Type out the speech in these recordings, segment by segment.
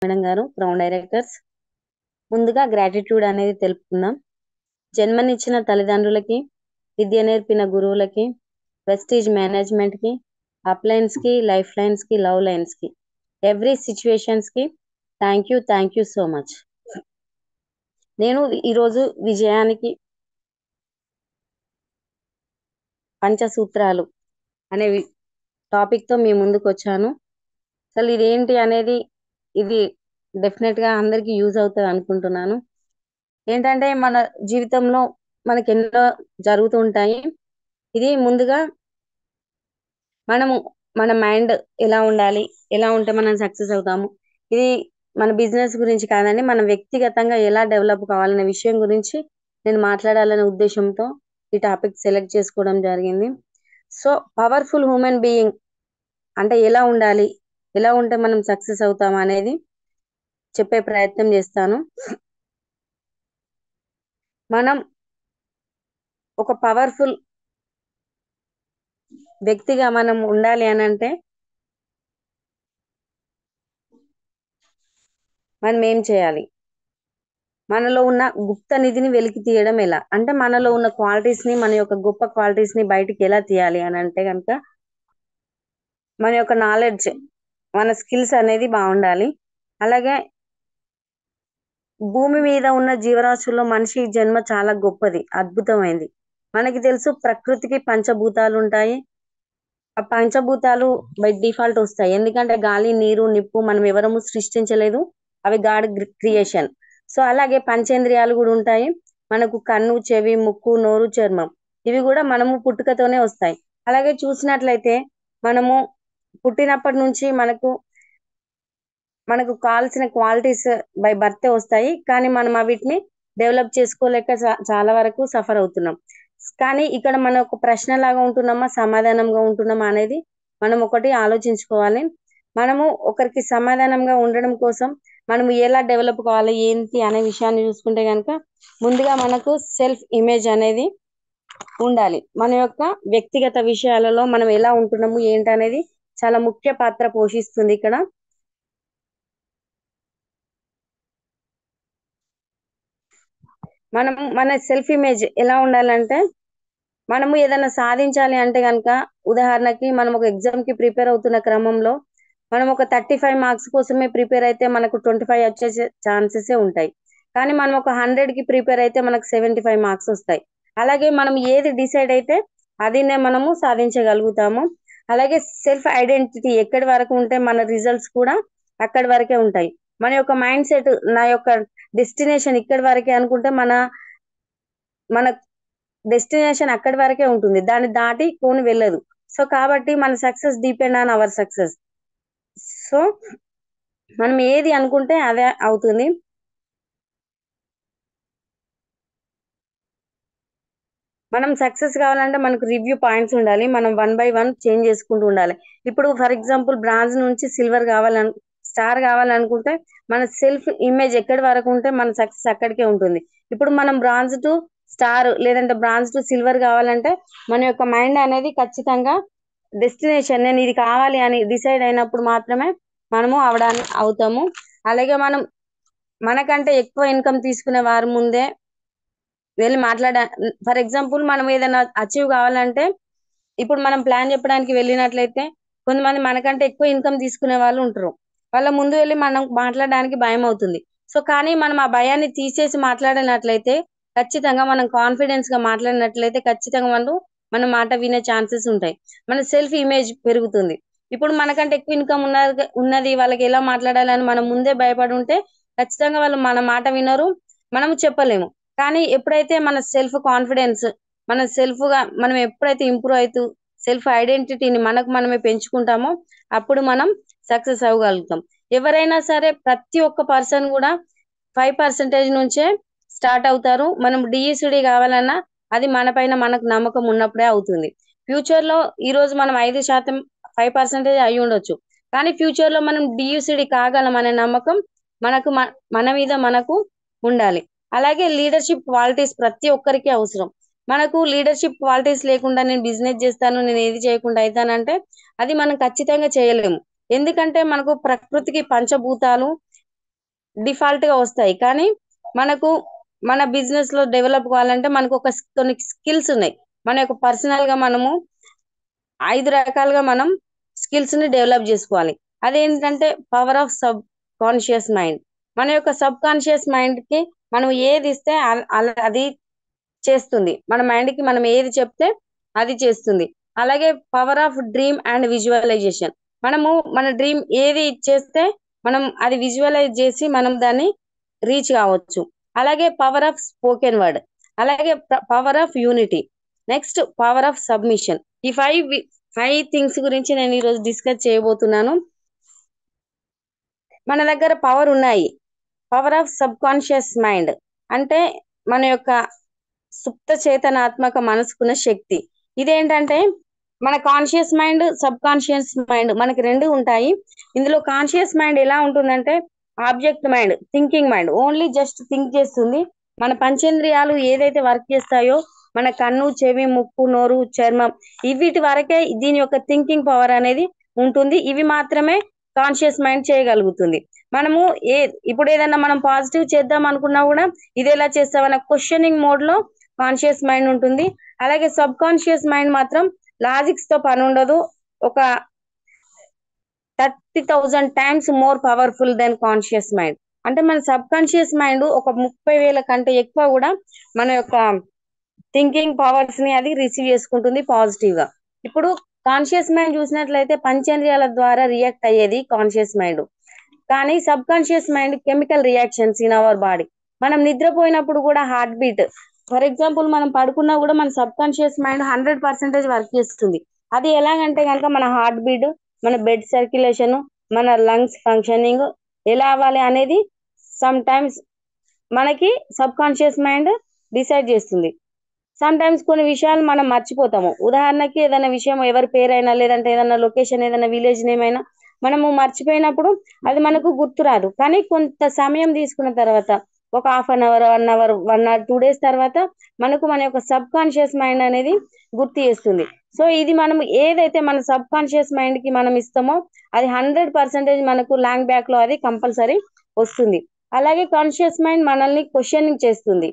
Madam గారు, crown directors. ముందుగా gratitude అనేది తెలుపుకుందాం. జన్మనిచ్చిన తల్లిదండ్రులకి, విద్య నేర్పిన గురువులకి, వెస్టీజ్ మేనేజ్మెంట్ కి, అప్లైన్స్ కి, లైఫ్ లైన్స్ కి, లవ్ లైన్స్ కి, ఎవ్రీ సిచ్యువేషన్స్ కి థ్యాంక్ యూ సో మచ్. నేను ఈరోజు విజయానికి పంచసూత్రాలు అనే టాపిక్ తో మీ ముందుకు వచ్చాను. అసలు ఇదేంటి అనేది ఇది డెఫినెట్ గా అందరికి యూజ్ అవుతుంది అనుకుంటున్నాను. ఏంటంటే మన జీవితంలో మనకి ఎన్నో జరుగుతూ ఉంటాయి. ఇది ముందుగా మనము మన మైండ్ ఎలా ఉండాలి, ఎలా ఉంటే మనం సక్సెస్ అవుతాము. ఇది మన బిజినెస్ గురించి కాదండి, మనం వ్యక్తిగతంగా ఎలా డెవలప్ కావాలనే విషయం గురించి నేను మాట్లాడాలనే ఉద్దేశంతో ఈ టాపిక్ సెలెక్ట్ చేసుకోవడం జరిగింది. సో పవర్ఫుల్ హ్యూమన్ బీయింగ్ అంటే ఎలా ఉండాలి, ఎలా ఉంటే మనం సక్సెస్ అవుతాం అనేది చెప్పే ప్రయత్నం చేస్తాను. మనం ఒక పవర్ఫుల్ వ్యక్తిగా మనం ఉండాలి అని అంటే మనం ఏం చేయాలి, మనలో ఉన్న గుప్త నిధిని వెలికి తీయడం ఎలా అంటే మనలో ఉన్న క్వాలిటీస్ ని, మన యొక్క గొప్ప క్వాలిటీస్ ని బయటికి ఎలా తీయాలి అని అంటే కనుక మన యొక్క నాలెడ్జ్, మన స్కిల్స్ అనేది బాగుండాలి. అలాగే భూమి మీద ఉన్న జీవరాశుల్లో మనిషి జన్మ చాలా గొప్పది, అద్భుతమైంది. మనకి తెలుసు ప్రకృతికి పంచభూతాలు ఉంటాయి. ఆ పంచభూతాలు బై డిఫాల్ట్ వస్తాయి, ఎందుకంటే గాలి, నీరు, నిప్పు మనం ఎవరము సృష్టించలేదు, అవి గాడ్ క్రియేషన్. సో అలాగే పంచేంద్రియాలు కూడా ఉంటాయి. మనకు కన్ను, చెవి, ముక్కు, నోరు, చర్మం, ఇవి కూడా మనము పుట్టుకతోనే వస్తాయి. అలాగే చూసినట్లయితే మనము పుట్టినప్పటి నుంచి మనకు మనకు కావాల్సిన క్వాలిటీస్ బై బర్త్ వస్తాయి, కానీ మనం వీటిని డెవలప్ చేసుకోలేక చాలా వరకు సఫర్ అవుతున్నాం. కానీ ఇక్కడ మనం ఒక ప్రశ్న లాగా ఉంటున్నామా, సమాధానంగా ఉంటున్నామా అనేది మనం ఒకటి ఆలోచించుకోవాలి. మనము ఒకరికి సమాధానంగా ఉండడం కోసం మనం ఎలా డెవలప్ కావాలి ఏంటి అనే విషయాన్ని చూసుకుంటే కనుక ముందుగా మనకు సెల్ఫ్ ఇమేజ్ అనేది ఉండాలి. మన యొక్క వ్యక్తిగత విషయాలలో మనం ఎలా ఉంటున్నాము ఏంటి అనేది చాలా ముఖ్య పాత్ర పోషిస్తుంది ఇక్కడ. మనం మన సెల్ఫ్ ఇమేజ్ ఎలా ఉండాలంటే మనము ఏదైనా సాధించాలి అంటే కనుక, ఉదాహరణకి మనం ఒక ఎగ్జామ్ కి ప్రిపేర్ అవుతున్న క్రమంలో మనం ఒక 35 మార్క్స్ కోసమే ప్రిపేర్ అయితే మనకు 25 వచ్చే ఛాన్సెస్ ఉంటాయి. కానీ మనం ఒక 100 కి ప్రిపేర్ అయితే మనకు 75 మార్క్స్ వస్తాయి. అలాగే మనం ఏది డిసైడ్ అయితే అదినే మనము సాధించగలుగుతాము. అలాగే సెల్ఫ్ ఐడెంటిటీ ఎక్కడి వరకు ఉంటే మన రిజల్ట్స్ కూడా అక్కడి వరకే ఉంటాయి. మన యొక్క మైండ్ సెట్, నా యొక్క డెస్టినేషన్ ఇక్కడి వరకే అనుకుంటే మన మన డెస్టినేషన్ అక్కడి వరకే ఉంటుంది, దాన్ని దాటి కోని వెళ్ళదు. సో కాబట్టి మన success depend on our success. So మనం ఏది అనుకుంటే అదే అవుతుంది. మనం సక్సెస్ కావాలంటే మనకు రివ్యూ పాయింట్స్ ఉండాలి, మనం 1 by 1 చేంజ్ చేసుకుంటూ ఉండాలి. ఇప్పుడు ఫర్ ఎగ్జాంపుల్ బ్రాంజ్ నుంచి సిల్వర్ కావాలను, స్టార్ కావాలనుకుంటే మన సెల్ఫ్ ఇమేజ్ ఎక్కడి వరకు ఉంటే మన సక్సెస్ అక్కడికే ఉంటుంది. ఇప్పుడు మనం బ్రాంజ్ టు స్టార్ లేదంటే బ్రాంజ్ టు సిల్వర్ కావాలంటే మన యొక్క మైండ్ అనేది ఖచ్చితంగా డెస్టినేషన్ నేను ఇది కావాలి అని డిసైడ్ అయినప్పుడు మాత్రమే మనము అవడానికి అవుతాము. అలాగే మనం మనకంటే ఎక్కువ ఇన్కమ్ తీసుకునే వారి ముందే వెళ్ళి ఫర్ ఎగ్జాంపుల్ మనం ఏదైనా అచీవ్ కావాలంటే ఇప్పుడు మనం ప్లాన్ చెప్పడానికి వెళ్ళినట్లయితే కొంతమంది మనకంటే ఎక్కువ ఇన్కమ్ తీసుకునే వాళ్ళు ఉంటారు, వాళ్ళ ముందు వెళ్ళి మనం మాట్లాడడానికి భయం అవుతుంది. సో కానీ మనం ఆ భయాన్ని తీసేసి మాట్లాడినట్లయితే ఖచ్చితంగా మనం కాన్ఫిడెన్స్ గా మాట్లాడినట్లయితే ఖచ్చితంగా మన మాట వినే ఛాన్సెస్ ఉంటాయి, మన సెల్ఫ్ ఇమేజ్ పెరుగుతుంది. ఇప్పుడు మనకంటే ఎక్కువ ఇన్కమ్ ఉన్నది వాళ్ళకి ఎలా మాట్లాడాలని మనం ముందే భయపడి ఉంటే ఖచ్చితంగా వాళ్ళు మన మాట వినరు, మనము చెప్పలేము. కానీ ఎప్పుడైతే మన సెల్ఫ్ కాన్ఫిడెన్స్, మన సెల్ఫ్ గా మనం ఎప్పుడైతే ఇంప్రూవ్ అవుతూ సెల్ఫ్ ఐడెంటిటీని మనకు మనమే పెంచుకుంటామో అప్పుడు మనం సక్సెస్ అవ్వగలుగుతాం. ఎవరైనా సరే ప్రతి ఒక్క పర్సన్ కూడా 5% నుంచే స్టార్ట్ అవుతారు. మనం డిఈసిడి కావాలన్నా అది మన పైన మనకు నమ్మకం ఉన్నప్పుడే అవుతుంది. ఫ్యూచర్ లో ఈ రోజు మనం 5%, 5% అయి ఉండొచ్చు, కానీ ఫ్యూచర్ లో మనం డిఈసిడి కాగలం అనే నమ్మకం మనకు మన మీద మనకు ఉండాలి. అలాగే లీడర్షిప్ క్వాలిటీస్ ప్రతి ఒక్కరికి అవసరం. మనకు లీడర్షిప్ క్వాలిటీస్ లేకుండా నేను బిజినెస్ చేస్తాను, నేను ఏది చేయకుండా అవుతానంటే అది మనం ఖచ్చితంగా చేయలేము. ఎందుకంటే మనకు ప్రకృతికి పంచభూతాలు డిఫాల్ట్ గా వస్తాయి. కానీ మనకు మన బిజినెస్ లో డెవలప్ కావాలంటే మనకు కొన్ని స్కిల్స్ ఉన్నాయి. మన యొక్క పర్సనల్ గా మనము 5 రకాలుగా మనం స్కిల్స్ ని డెవలప్ చేసుకోవాలి. అదేంటంటే power of subconscious mind. మన యొక్క సబ్ కాన్షియస్ మైండ్ కి మనం ఏది ఇస్తే అది చేస్తుంది. మన మైండ్ కి మనం ఏది చెప్తే అది చేస్తుంది. అలాగే power of dream and visualisation. మనము మన డ్రీమ్ ఏది చేస్తే మనం అది విజువలైజ్ చేసి మనం దాన్ని రీచ్ కావచ్చు. అలాగే పవర్ ఆఫ్ స్పోకెన్ వర్డ్. అలాగే power of unity. Next power of submission. ఈ ఫైవ్ థింగ్స్ గురించి నేను ఈరోజు డిస్కస్ చేయబోతున్నాను. మన దగ్గర పవర్ ఉన్నాయి. Power of subconscious mind అంటే మన యొక్క సుప్త చేతనాత్మక మనసుకున్న శక్తి. ఇదేంటంటే మన conscious mind, sub conscious mind మనకి రెండు ఉంటాయి. ఇందులో కాన్షియస్ మైండ్ ఎలా ఉంటుందంటే object mind, thinking mind, only just think చేస్తుంది. మన పంచేంద్రియాలు ఏదైతే వర్క్ చేస్తాయో మన కన్ను, చెవి, ముక్కు, నోరు, చర్మం వీటి వరకే దీని యొక్క థింకింగ్ పవర్ అనేది ఉంటుంది. ఇవి మాత్రమే కాన్షియస్ మైండ్ చేయగలుగుతుంది. మనము ఇప్పుడు ఏదైనా మనం పాజిటివ్ చేద్దాం అనుకున్నా కూడా ఇది ఎలా చేస్తామన్న క్వశ్చనింగ్ మోడ్ లో కాన్షియస్ మైండ్ ఉంటుంది. అలాగే సబ్ కాన్షియస్ మైండ్ మాత్రం లాజిక్స్ తో పని ఉండదు. ఒక 30,000 times more powerful than conscious mind. అంటే మన సబ్ కాన్షియస్ మైండ్ ఒక 30,000 కంటే ఎక్కువ కూడా మన యొక్క థింకింగ్ పవర్స్ ని అది రిసీవ్ చేసుకుంటుంది పాజిటివ్ గా. ఇప్పుడు కాన్షియస్ మైండ్ చూసినట్లయితే పంచేంద్రియాల ద్వారా రియాక్ట్ అయ్యేది కాన్షియస్ మైండ్. కానీ sub conscious mind chemical reactions in our body. మనం నిద్రపోయినప్పుడు కూడా హార్ట్ బీట్, ఫర్ ఎగ్జాంపుల్ మనం పడుకున్నా కూడా మన సబ్ కాన్షియస్ మైండ్ 100% వర్క్ చేస్తుంది. అది ఎలాగంటే కనుక మన హార్ట్ బీట్, మన బ్లడ్ సర్క్యులేషన్, మన లంగ్స్ ఫంక్షనింగ్ ఎలా అవ్వాలి అనేది సమ్ టైమ్స్ మనకి సబ్ కాన్షియస్ మైండ్ డిసైడ్ చేస్తుంది. సమ్ టైమ్స్ కొన్ని విషయాలు మనం మర్చిపోతాము. ఉదాహరణకి ఏదైనా విషయం, ఎవరి పేరైనా, లేదంటే ఏదైనా లొకేషన్, ఏదైనా విలేజ్ నేమ్ అయినా మనము మర్చిపోయినప్పుడు అది మనకు గుర్తురాదు. కానీ కొంత సమయం తీసుకున్న తర్వాత ఒక half an hour, 1 hour, 1 or 2 days తర్వాత మనకు మన యొక్క సబ్ కాన్షియస్ మైండ్ అనేది గుర్తు చేస్తుంది. సో ఇది మనం ఏదైతే మన సబ్ కాన్షియస్ మైండ్ కి మనం ఇస్తామో అది 100% మనకు లాంగ్ బ్యాక్ లో అది కంపల్సరీ వస్తుంది. అలాగే కాన్షియస్ మైండ్ మనల్ని క్వశ్చనింగ్ చేస్తుంది,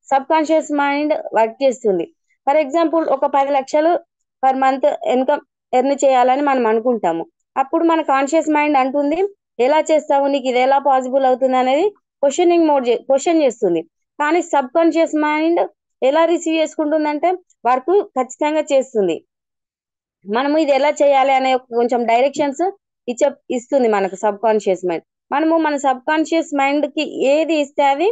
సబ్ కాన్షియస్ మైండ్ వర్క్ చేస్తుంది. ఫర్ ఎగ్జాంపుల్ ఒక 10 లక్షలు పర్ మంత్ ఇన్కమ్ ఎర్న్ చేయాలని మనం అనుకుంటాము. అప్పుడు మన కాన్షియస్ మైండ్ అంటుంది ఎలా చేస్తావు, నీకు ఇది ఎలా పాసిబుల్ అవుతుంది అనేది క్వశ్చన్ చేస్తుంది. కానీ సబ్ కాన్షియస్ మైండ్ ఎలా రిసీవ్ చేసుకుంటుందంటే వర్క్ ఖచ్చితంగా చేస్తుంది. మనము ఇది ఎలా చేయాలి అనే కొంచెం డైరెక్షన్స్ ఇస్తుంది మనకు సబ్ కాన్షియస్ మైండ్. మనము మన సబ్ కాన్షియస్ మైండ్ కి ఏది ఇస్తే అది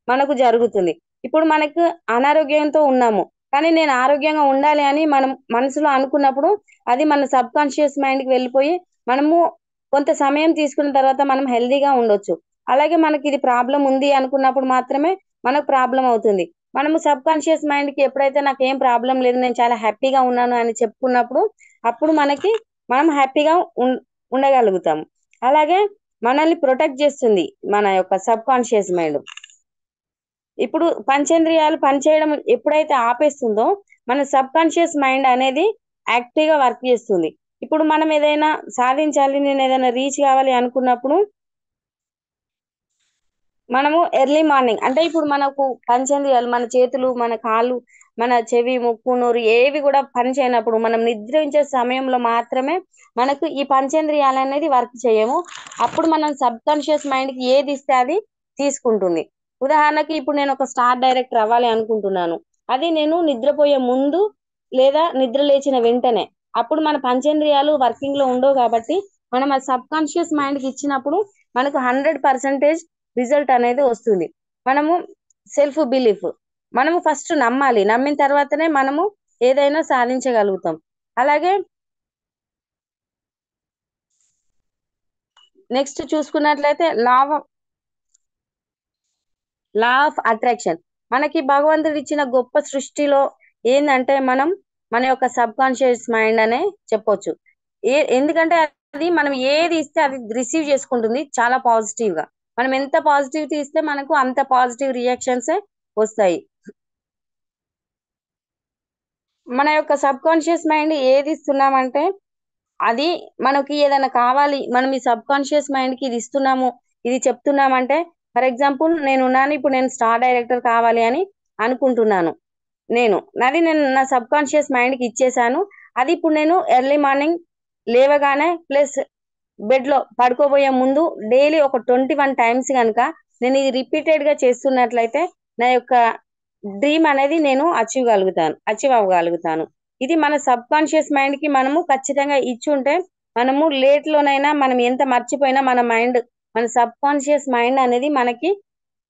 మనకు జరుగుతుంది. ఇప్పుడు మనకు అనారోగ్యంతో ఉన్నాము, కానీ నేను ఆరోగ్యంగా ఉండాలి అని మనం మనసులో అనుకున్నప్పుడు అది మన సబ్ కాన్షియస్ మైండ్ కి వెళ్ళిపోయి మనము కొంత సమయం తీసుకున్న తర్వాత మనం హెల్దీగా ఉండొచ్చు. అలాగే మనకి ఇది ప్రాబ్లం ఉంది అనుకున్నప్పుడు మాత్రమే మనకు ప్రాబ్లం అవుతుంది. మనము సబ్ కాన్షియస్ మైండ్ కి ఎప్పుడైతే నాకు ఏం ప్రాబ్లం లేదు, నేను చాలా హ్యాపీగా ఉన్నాను అని చెప్పుకున్నప్పుడు అప్పుడు మనం హ్యాపీగా ఉండగలుగుతాం. అలాగే మనల్ని ప్రొటెక్ట్ చేస్తుంది మన యొక్క సబ్ కాన్షియస్ మైండ్. ఇప్పుడు పంచేంద్రియాలు పనిచేయడం ఎప్పుడైతే ఆపేస్తుందో మన సబ్ కాన్షియస్ మైండ్ అనేది యాక్టివ్ గా వర్క్ చేస్తుంది. ఇప్పుడు మనం ఏదైనా సాధించాలి, నేను ఏదైనా రీచ్ కావాలి అనుకున్నప్పుడు మనము ఎర్లీ మార్నింగ్ అంటే ఇప్పుడు మనకు పంచేంద్రియాలు, మన చేతులు, మన కాళ్ళు, మన చెవి, ముక్కు, నోరు ఏవి కూడా పని చేయనప్పుడు మనం నిద్రించే సమయంలో మాత్రమే మనకు ఈ పంచేంద్రియాలు అనేది వర్క్ చేయము. అప్పుడు మనం సబ్ కాన్షియస్ మైండ్ కి ఏది ఇస్తే అది తీసుకుంటుంది. ఉదాహరణకి ఇప్పుడు నేను ఒక స్టార్ డైరెక్టర్ అవ్వాలి అనుకుంటున్నాను. అది నేను నిద్రపోయే ముందు లేదా నిద్ర లేచిన వెంటనే, అప్పుడు మన పంచేంద్రియాలు వర్కింగ్ లో ఉండవు కాబట్టి మనం ఆ సబ్ కాన్షియస్ మైండ్ కి ఇచ్చినప్పుడు మనకు 100% రిజల్ట్ అనేది వస్తుంది. మనము సెల్ఫ్ బిలీఫ్, మనము ఫస్ట్ నమ్మాలి, నమ్మిన తర్వాతనే మనము ఏదైనా సాధించగలుగుతాం. అలాగే నెక్స్ట్ చూసుకున్నట్లయితే లా ఆఫ్ అట్రాక్షన్. మనకి భగవంతుడు ఇచ్చిన గొప్ప సృష్టిలో ఏంటంటే మన యొక్క సబ్ కాన్షియస్ మైండ్ అనే చెప్పొచ్చు. ఎందుకంటే అది మనం ఏది ఇస్తే అది రిసీవ్ చేసుకుంటుంది చాలా పాజిటివ్ గా. మనం ఎంత పాజిటివిటీ ఇస్తే మనకు అంత పాజిటివ్ రియాక్షన్స్ వస్తాయి. మన యొక్క సబ్ కాన్షియస్ మైండ్ ఏది ఇస్తున్నామంటే అది మనకి ఏదైనా కావాలి, మనం ఈ సబ్ కాన్షియస్ మైండ్ కి ఇది ఇస్తున్నాము, ఇది చెప్తున్నామంటే ఫర్ ఎగ్జాంపుల్ నేనున్నాను, ఇప్పుడు నేను స్టార్ డైరెక్టర్ కావాలి అని అనుకుంటున్నాను. నేను నా సబ్ కాన్షియస్ మైండ్కి ఇచ్చేసాను. అది ఇప్పుడు నేను ఎర్లీ మార్నింగ్ లేవగానే ప్లస్ బెడ్ లో పడుకోబోయే ముందు డైలీ ఒక 21 టైమ్స్ కనుక నేను ఇది రిపీటెడ్ గా చేస్తున్నట్లయితే నా యొక్క డ్రీమ్ అనేది నేను అచీవ్ అవ్వగలుగుతాను. ఇది మన సబ్ కాన్షియస్ మైండ్ కి మనము ఖచ్చితంగా ఇచ్చుంటే మనము లేట్ లోనైనా మనం ఎంత మర్చిపోయినా మన సబ్ కాన్షియస్ మైండ్ అనేది మనకి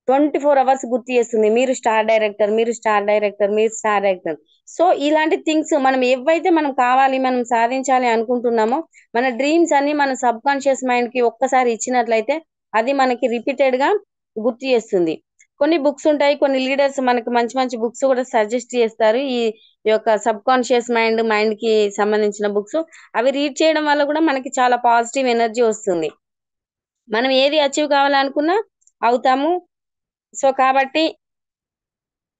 24 అవర్స్ గుర్తు చేస్తుంది. మీరు స్టార్ డైరెక్టర్, మీరు స్టార్ డైరెక్టర్, మీరు స్టార్ డైరెక్టర్. సో ఇలాంటి థింగ్స్ మనం ఏవైతే మనం కావాలి, మనం సాధించాలి అనుకుంటున్నామో మన డ్రీమ్స్ అన్ని మన సబ్ కాన్షియస్ మైండ్ కి ఒక్కసారి ఇచ్చినట్లయితే అది మనకి రిపీటెడ్ గా గుర్తు చేస్తుంది. కొన్ని బుక్స్ ఉంటాయి, కొన్ని లీడర్స్ మనకి మంచి మంచి బుక్స్ కూడా సజెస్ట్ చేస్తారు. ఈ యొక్క సబ్ కాన్షియస్ మైండ్ కి సంబంధించిన బుక్స్ అవి రీడ్ చేయడం వల్ల కూడా మనకి చాలా పాజిటివ్ ఎనర్జీ వస్తుంది. మనం ఏది అచీవ్ కావాలనుకున్నా అవుతాము. సో కాబట్టి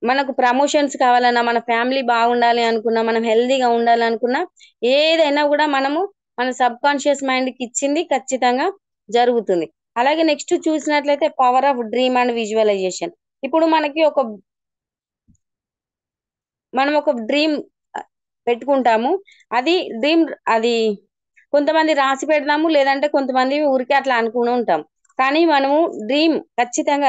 మనకు ప్రమోషన్స్ కావాలన్నా, మన ఫ్యామిలీ బాగుండాలి అనుకున్నా, మనం హెల్దీగా ఉండాలి అనుకున్నా, ఏదైనా కూడా మనము మన సబ్ కాన్షియస్ మైండ్ కి ఇచ్చింది ఖచ్చితంగా జరుగుతుంది. అలాగే నెక్స్ట్ చూసినట్లయితే power of dream and visualisation. ఇప్పుడు మనం ఒక డ్రీమ్ పెట్టుకుంటాము. అది డ్రీమ్ అది కొంతమంది రాసి పెడతాము, లేదంటే కొంతమంది ఊరికే అట్లా అనుకుని ఉంటాం. కానీ మనము డ్రీమ్ ఖచ్చితంగా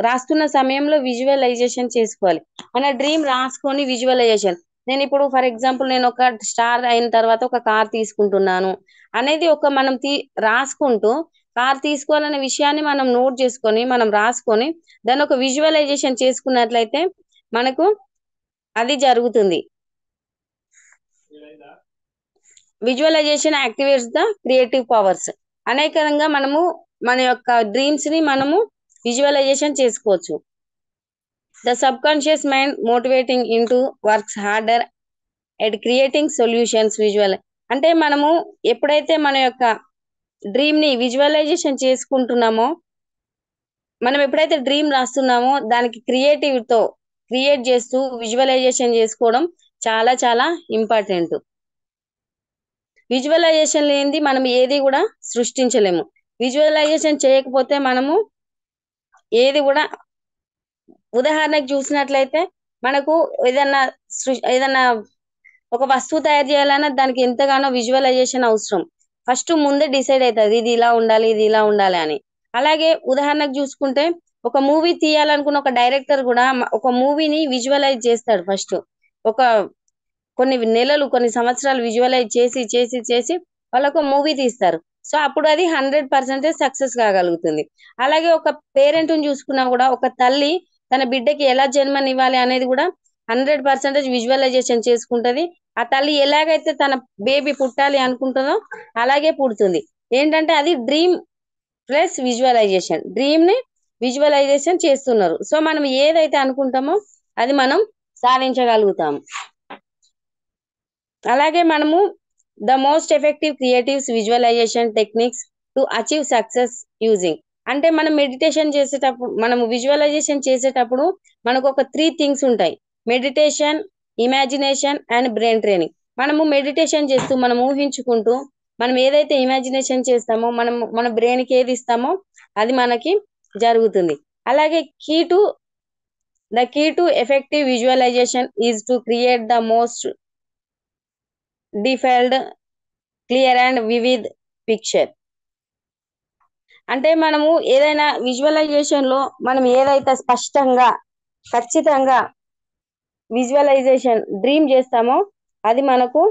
రాస్తున్న సమయంలో విజువలైజేషన్ చేసుకోవాలి. మన డ్రీమ్ రాసుకొని విజువలైజేషన్. నేను ఇప్పుడు ఫర్ ఎగ్జాంపుల్ నేను ఒక స్టార్ అయిన తర్వాత ఒక కార్ తీసుకుంటున్నాను అనేది మనం రాసుకుంటూ కార్ తీసుకోవాలనే విషయాన్ని మనం నోట్ చేసుకొని మనం రాసుకొని దాన్ని ఒక విజువలైజేషన్ చేసుకున్నట్లయితే మనకు అది జరుగుతుంది. Visualization activates the creative powers. అనేకంగా మనము మన యొక్క డ్రీమ్స్ ని మనము విజువలైజేషన్ చేసుకోవచ్చు. The subconscious mind motivating into works harder at creating solutions visual. అంటే మనము ఎప్పుడైతే మన యొక్క డ్రీమ్ ని విజువలైజేషన్ చేసుకుంటున్నామో, మనం ఎప్పుడైతే డ్రీమ్ రాస్తున్నామో దానికి క్రియేట్ చేస్తూ విజువలైజేషన్ చేసుకోవడం చాలా చాలా ఇంపార్టెంట్. విజువలైజేషన్ లేనిది మనం ఏది కూడా సృష్టించలేము. విజువలైజేషన్ చేయకపోతే మనము ఏది కూడా, ఉదాహరణకు చూసినట్లయితే మనకు ఏదన్నా ఒక వస్తువు తయారు చేయాలన్నా దానికి ఎంతగానో విజువలైజేషన్ అవసరం. ఫస్ట్ ముందే డిసైడ్ అవుతుంది ఇది ఇలా ఉండాలి, ఇది ఇలా ఉండాలి అని. అలాగే ఉదాహరణకు చూసుకుంటే ఒక మూవీ తీయాలనుకున్న ఒక డైరెక్టర్ కూడా ఒక మూవీని విజువలైజ్ చేస్తాడు ఫస్ట్. ఒక కొన్ని నెలలు, కొన్ని సంవత్సరాలు విజువలైజ్ చేసి చేసి చేసి వాళ్ళకు మూవీ తీస్తారు. సో అప్పుడు అది 100% సక్సెస్ కాగలుగుతుంది. అలాగే ఒక పేరెంట్ చూసుకున్నా కూడా, ఒక తల్లి తన బిడ్డకి ఎలా జన్మనివ్వాలి అనేది కూడా 100% విజువలైజేషన్ చేసుకుంటది. ఆ తల్లి ఎలాగైతే తన బేబీ పుట్టాలి అనుకుంటుందో అలాగే పుడుతుంది. ఏంటంటే అది డ్రీమ్ ప్లస్ విజువలైజేషన్. డ్రీమ్ ని విజువలైజేషన్ చేస్తున్నారు. సో మనం ఏదైతే అనుకుంటామో అది మనం సాధించగలుగుతాము. అలాగే మనము the most effective creatives visualisation techniques to achieve success using. అంటే మనం మెడిటేషన్ చేసేటప్పుడు, మనము విజువలైజేషన్ చేసేటప్పుడు మనకు ఒక 3 థింగ్స్ ఉంటాయి: meditation, imagination and brain training. మనము మెడిటేషన్ చేస్తూ మనం ఊహించుకుంటూ మనం ఏదైతే ఇమాజినేషన్ చేస్తామో, మన బ్రెయిన్ కి ఏది ఇస్తామో అది మనకి జరుగుతుంది. అలాగే the key to effective visualisation is to create the most detailed, clear and vivid picture. అంటే మనము ఏదైనా విజువలైజేషన్ లో మనం ఏదైతే స్పష్టంగా ఖచ్చితంగా విజువలైజేషన్ డ్రీమ్ చేస్తామో అది మనకు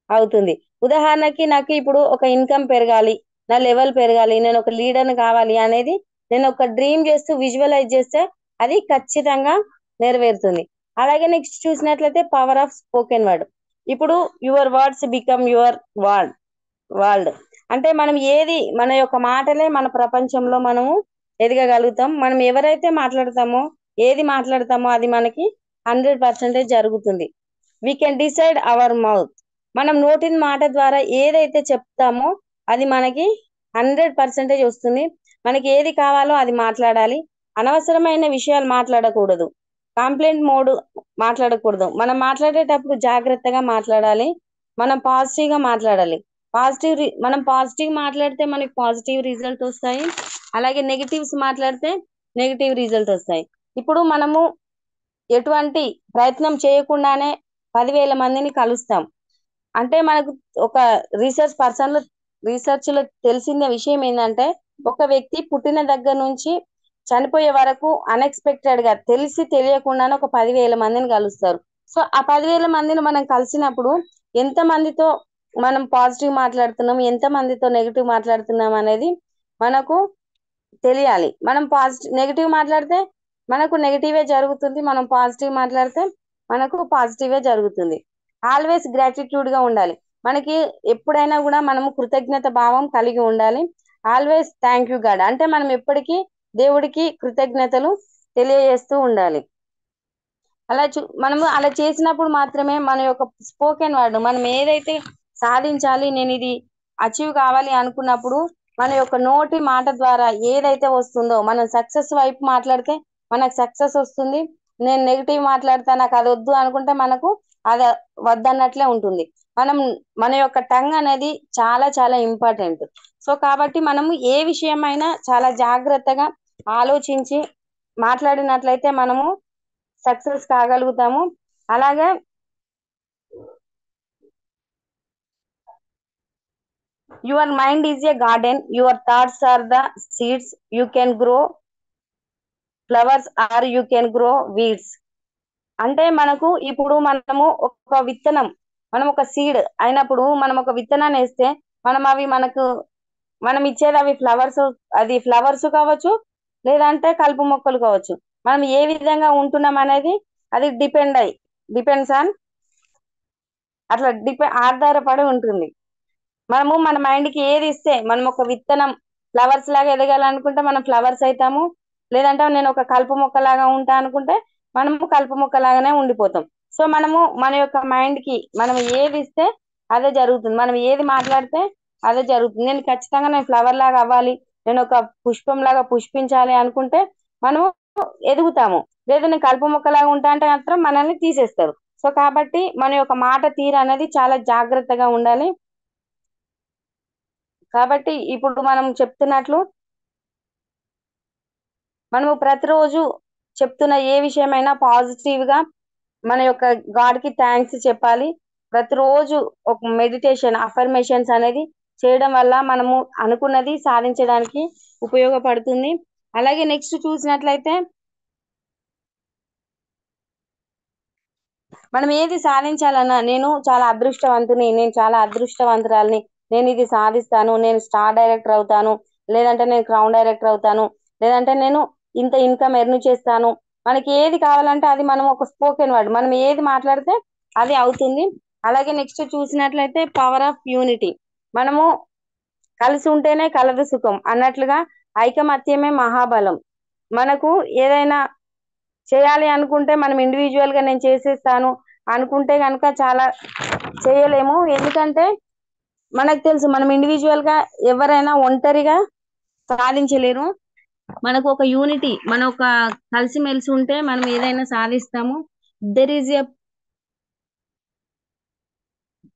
అవుతుంది. ఉదాహరణకి నాకు ఇప్పుడు ఒక ఇన్కమ్ పెరగాలి, నా లెవెల్ పెరగాలి, నేను ఒక లీడర్ని కావాలి అనేది నేను ఒక డ్రీమ్ చేస్తూ విజువలైజ్ చేస్తే అది ఖచ్చితంగా నెరవేరుతుంది. అలాగే నెక్స్ట్ చూసినట్లయితే పవర్ ఆఫ్ స్పోకెన్ వర్డ్. ఇప్పుడు your words become your world. అంటే మనం మన యొక్క మాటలే మన ప్రపంచంలో మనము ఎదగగలుగుతాం. మనం ఎవరైతే మాట్లాడతామో, ఏది మాట్లాడతామో అది మనకి 100% జరుగుతుంది. We can decide our mouth. మనం నోటిని మాట ద్వారా ఏదైతే చెప్తామో అది మనకి 100% వస్తుంది. మనకి ఏది కావాలో అది మాట్లాడాలి. అనవసరమైన విషయాలు మాట్లాడకూడదు. కంప్లైంట్ మోడ్ మాట్లాడకూడదు. మనం మాట్లాడేటప్పుడు జాగ్రత్తగా మాట్లాడాలి. మనం పాజిటివ్ గా మాట్లాడాలి. మనం పాజిటివ్ మాట్లాడితే మనకి పాజిటివ్ రిజల్ట్ వస్తాయి, అలాగే నెగిటివ్స్ మాట్లాడితే నెగిటివ్ రిజల్ట్ వస్తాయి. ఇప్పుడు మనము ఎటువంటి ప్రయత్నం చేయకుండానే 10,000 మందిని కలుస్తాం అంటే మనకు ఒక రీసెర్చ్ లో తెలిసిన విషయం ఏంటంటే, ఒక వ్యక్తి పుట్టిన దగ్గర నుంచి చనిపోయే వరకు అన్ఎక్స్పెక్టెడ్ గా తెలిసి తెలియకుండానే ఒక 10,000 మందిని కలుస్తారు. సో ఆ 10,000 మందిని మనం కలిసినప్పుడు ఎంత మందితో మనం పాజిటివ్ మాట్లాడుతున్నాం, ఎంత మందితో నెగిటివ్ మాట్లాడుతున్నాం అనేది మనకు తెలియాలి. మనం నెగిటివ్ మాట్లాడితే మనకు నెగిటివే జరుగుతుంది, మనం పాజిటివ్ మాట్లాడితే మనకు పాజిటివే జరుగుతుంది. ఆల్వేస్ గ్రాటిట్యూడ్ గా ఉండాలి. మనకి ఎప్పుడైనా కూడా మనము కృతజ్ఞత భావం కలిగి ఉండాలి. ఆల్వేస్ థ్యాంక్ యూ గాడ్ అంటే మనం ఎప్పటికీ దేవుడికి కృతజ్ఞతలు తెలియజేస్తూ ఉండాలి. మనము అలా చేసినప్పుడు మాత్రమే మన యొక్క స్పోకెన్ వర్డ్ మనం ఏదైతే సాధించాలి, నేను ఇది అచీవ్ కావాలి అనుకున్నప్పుడు మన యొక్క నోటి మాట ద్వారా ఏదైతే వస్తుందో, మనం సక్సెస్ వైపు మాట్లాడితే మనకు సక్సెస్ వస్తుంది. నేను నెగిటివ్ మాట్లాడితే నాకు అది వద్దు అనుకుంటే మనకు అది వద్దన్నట్లే ఉంటుంది. మన యొక్క టంగ్ అనేది చాలా చాలా ఇంపార్టెంట్. సో కాబట్టి మనము ఏ విషయమైనా చాలా జాగ్రత్తగా ఆలోచించి మాట్లాడినట్లయితే మనము సక్సెస్ కాగలుగుతాము. అలాగే your mind is a garden, your thoughts are the seeds, you can grow flowers or you can grow weeds. అంటే మనకు ఇప్పుడు మనము ఒక విత్తనం, మనం ఒక సీడ్ అయినప్పుడు మనం ఒక విత్తనాన్ని వేస్తే మనం ఇచ్చేది అవి ఫ్లవర్స్, అది ఫ్లవర్స్ కావచ్చు, లేదంటే కలుపు మొక్కలు కావచ్చు. మనం ఏ విధంగా ఉంటున్నాం అనేది అది డిపెండ్స్ ఆన్ అట్లా ఆధారపడి ఉంటుంది. మనము మన మైండ్ కి ఏది ఇస్తే, మనం ఒక విత్తనం ఫ్లవర్స్ లాగా ఎదగాలనుకుంటే మనం ఫ్లవర్స్ అవుతాము, లేదంటే నేను ఒక కలుపు మొక్క లాగా ఉంటా అనుకుంటే మనము కలుపు మొక్క లాగానే ఉండిపోతాం. సో మనము మన యొక్క మైండ్ కి మనం ఏది ఇస్తే అదే జరుగుతుంది, మనం ఏది మాట్లాడితే అదే జరుగుతుంది. నేను ఫ్లవర్ లాగా అవ్వాలి, నేను ఒక పుష్పం లాగా పుష్పించాలి అనుకుంటే మనము ఎదుగుతాము. లేదు నేను కలుపు మొక్కలాగా ఉంటా అంటే మాత్రం మనల్ని తీసేస్తారు. సో కాబట్టి మన యొక్క మాట తీరు అనేది చాలా జాగ్రత్తగా ఉండాలి. కాబట్టి ఇప్పుడు మనం చెప్తున్నట్లు మనము ప్రతిరోజు చెప్తున్న ఏ విషయమైనా పాజిటివ్ గా మన యొక్క గాడ్ కి థ్యాంక్స్ చెప్పాలి. ప్రతిరోజు ఒక మెడిటేషన్ అఫర్మేషన్స్ అనేది చేయడం వల్ల మనము అనుకున్నది సాధించడానికి ఉపయోగపడుతుంది. అలాగే నెక్స్ట్ చూసినట్లయితే మనం ఏది సాధించాలన్నా, నేను చాలా అదృష్టవంతురాలిని, నేను ఇది సాధిస్తాను, నేను స్టార్ డైరెక్టర్ అవుతాను, లేదంటే నేను క్రౌన్ డైరెక్టర్ అవుతాను, లేదంటే నేను ఇంత ఇన్కమ్ ఎర్న్ చేస్తాను. మనకి ఏది కావాలంటే అది మనం ఒక స్పోకెన్ వర్డ్ మనం ఏది మాట్లాడితే అది అవుతుంది. అలాగే నెక్స్ట్ చూసినట్లయితే పవర్ ఆఫ్ యూనిటీ. మనము కలిసి ఉంటేనే కలదు సుఖం అన్నట్లుగా ఐకమత్యమే మహాబలం. మనకు ఏదైనా చేయాలి అనుకుంటే మనం ఇండివిజువల్ గా నేను చేసేస్తాను అనుకుంటే కనుక చాలా చేయలేము. ఎందుకంటే మనకు తెలుసు మనం ఇండివిజువల్ గా ఎవరైనా ఒంటరిగా సాధించలేరు. మనకు ఒక యూనిటీ, మన ఒక కలిసిమెలిసి ఉంటే మనం ఏదైనా సాధిస్తాము. There is a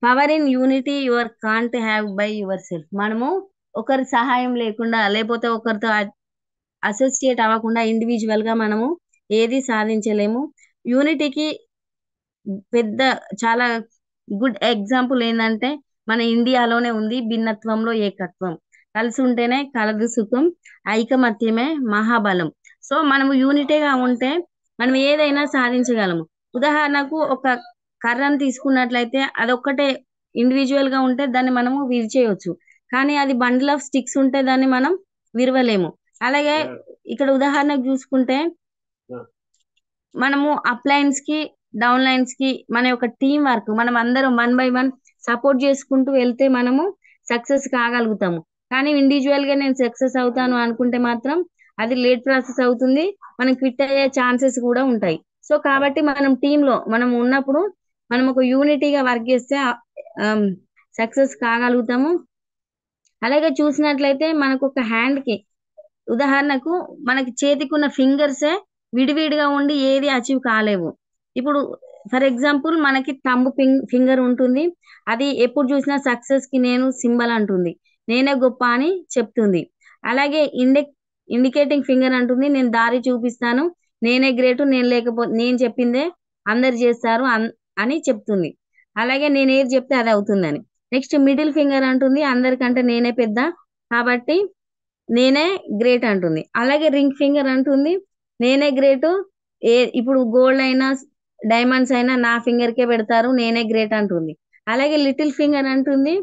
power in unity your can't have by yourself. మనము ఒకరి సహాయం లేకుండా, లేకపోతే ఒకరితో అసోసియేట్ అవ్వకుండా ఇండివిజువల్ గా మనము ఏది సాధించలేము. యూనిటీకి పెద్ద చాలా గుడ్ ఎగ్జాంపుల్ ఏంటంటే మన ఇండియాలోనే ఉంది, భిన్నత్వంలో ఏకత్వం, కలిసి ఉంటేనే కలదు సుఖం, ఐకమత్యమే మహాబలం. సో మనము యూనిటీగా ఉంటే మనం ఏదైనా సాధించగలము. ఉదాహరణకు ఒక కర్రను తీసుకున్నట్లయితే అదొక్కటే ఇండివిజువల్ గా ఉంటే దాన్ని మనము విరిచేయొచ్చు, కానీ అది బండిల్ ఆఫ్ స్టిక్స్ ఉంటే దాన్ని మనం విరవలేము. అలాగే ఇక్కడ ఉదాహరణకు చూసుకుంటే మనము అప్ లైన్స్ కి డౌన్ లైన్స్ కి మన యొక్క టీం వర్క్, మనం అందరం 1 by 1 సపోర్ట్ చేసుకుంటూ వెళ్తే మనము సక్సెస్ కాగలుగుతాము. కానీ ఇండివిజువల్ గా నేను సక్సెస్ అవుతాను అనుకుంటే మాత్రం అది లేట్ ప్రాసెస్ అవుతుంది, మనం క్విట్ అయ్యే ఛాన్సెస్ కూడా ఉంటాయి. సో కాబట్టి మనం టీమ్ లో మనం ఉన్నప్పుడు మనం ఒక యూనిటీగా వర్క్ చేస్తే సక్సెస్ కాగలుగుతాము. అలాగే చూసినట్లయితే మనకు ఒక హ్యాండ్ కి ఉదాహరణకు మనకి చేతికున్న ఫింగర్సే విడివిడిగా ఉండి ఏది అచీవ్ కాలేవు. ఇప్పుడు ఫర్ ఎగ్జాంపుల్ మనకి థంబ్ ఫింగర్ ఉంటుంది. అది ఎప్పుడు చూసినా సక్సెస్ కి నేను సింబల్ అంటుంది. నేనే గొప్ప అని చెప్తుంది. అలాగే ఇండికేటింగ్ ఫింగర్ అంటుంది. నేను దారి చూపిస్తాను. నేనే గ్రేట్. నేను చెప్పిందే అందరు చేస్తారు అని చెప్తుంది. అలాగే నేను ఏది చెప్తే అది అవుతుందని. నెక్స్ట్ మిడిల్ ఫింగర్ అంటుంది. అందరికంటే నేనే పెద్ద కాబట్టి నేనే గ్రేట్ అంటుంది. అలాగే రింగ్ ఫింగర్ అంటుంది. నేనే గ్రేట్. ఇప్పుడు గోల్డ్ అయినా డైమండ్స్ అయినా నా ఫింగర్ కే పెడతారు. నేనే గ్రేట్ అంటుంది. అలాగే లిటిల్ ఫింగర్ అంటుంది.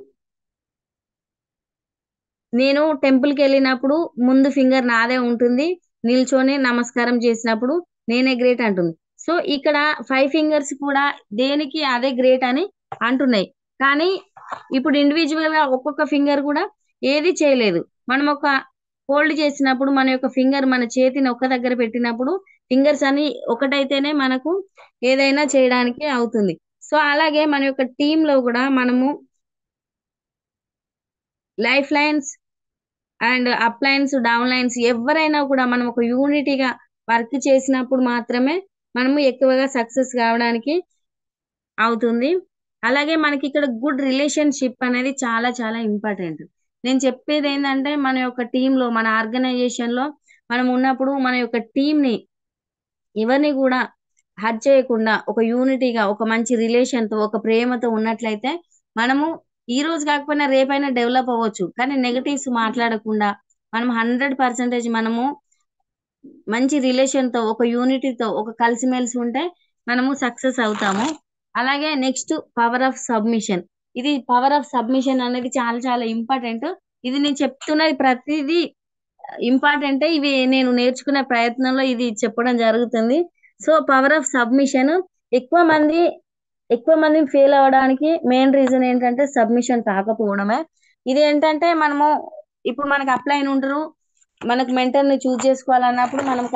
నేను టెంపుల్ కి వెళ్ళినప్పుడు ముందు ఫింగర్ నాదే ఉంటుంది. నిల్చొని నమస్కారం చేసినప్పుడు నేనే గ్రేట్ అంటుంది. సో ఇక్కడ 5 ఫింగర్స్ కూడా దేనికి అదే గ్రేట్ అని అంటున్నాయి. కానీ ఇప్పుడు ఇండివిజువల్ గా ఒక్కొక్క ఫింగర్ కూడా ఏది చేయలేదు. మనం ఒక హోల్డ్ చేసినప్పుడు మన యొక్క ఫింగర్ మన చేతిని ఒక్క దగ్గర పెట్టినప్పుడు ఫింగర్స్ అని ఒకటైతేనే మనకు ఏదైనా చేయడానికి అవుతుంది. సో అలాగే మన యొక్క టీమ్ లో కూడా మనము life lines and up lines, down lines ఎవరైనా కూడా మనం ఒక యూనిటీగా వర్క్ చేసినప్పుడు మాత్రమే మనము ఎక్కువగా సక్సెస్ కావడానికి అవుతుంది. అలాగే మనకి ఇక్కడ గుడ్ రిలేషన్‌షిప్ అనేది చాలా చాలా ఇంపార్టెంట్. నేను చెప్పేదేందంటే మన యొక్క టీమ్‌లో, మన ఆర్గనైజేషన్‌లో మనం ఉన్నప్పుడు మన యొక్క టీమ్‌ని ఎవరిని కూడా హర్ట్ చేయకుండా ఒక యూనిటీగా, ఒక మంచి రిలేషన్‌తో, ఒక ప్రేమతో ఉన్నట్లయితే మనము ఈ రోజు కాకపోయినా రేపైనా డెవలప్ అవ్వచ్చు. కానీ నెగెటివ్స్ మాట్లాడకుండా మనం 100% మనము మంచి రిలేషన్‌తో, ఒక యూనిటీతో, ఒక కలిసిమెలిసి ఉంటే మనము సక్సెస్ అవుతాము. అలాగే నెక్స్ట్ పవర్ ఆఫ్ సబ్మిషన్. ఇది పవర్ ఆఫ్ సబ్మిషన్ అనేది చాలా చాలా ఇంపార్టెంట్. ఇది నేను చెప్తున్నది ప్రతిదీ ఇంపార్టెంటే. ఇవి నేను నేర్చుకునే ప్రయత్నంలో ఇది చెప్పడం జరుగుతుంది. సో, పవర్ ఆఫ్ సబ్మిషన్ ఎక్కువ మంది ఎక్కువ మందిని ఫెయిల్ అవ్వడానికి మెయిన్ రీజన్ ఏంటంటే సబ్మిషన్ కాకపోవడమే. ఇదేంటంటే మనము ఇప్పుడు మనకు అప్లైన్ ఉంటారు. మనకు మెంటర్‌ని చూజ్ చేసుకోవాలన్నప్పుడు మనం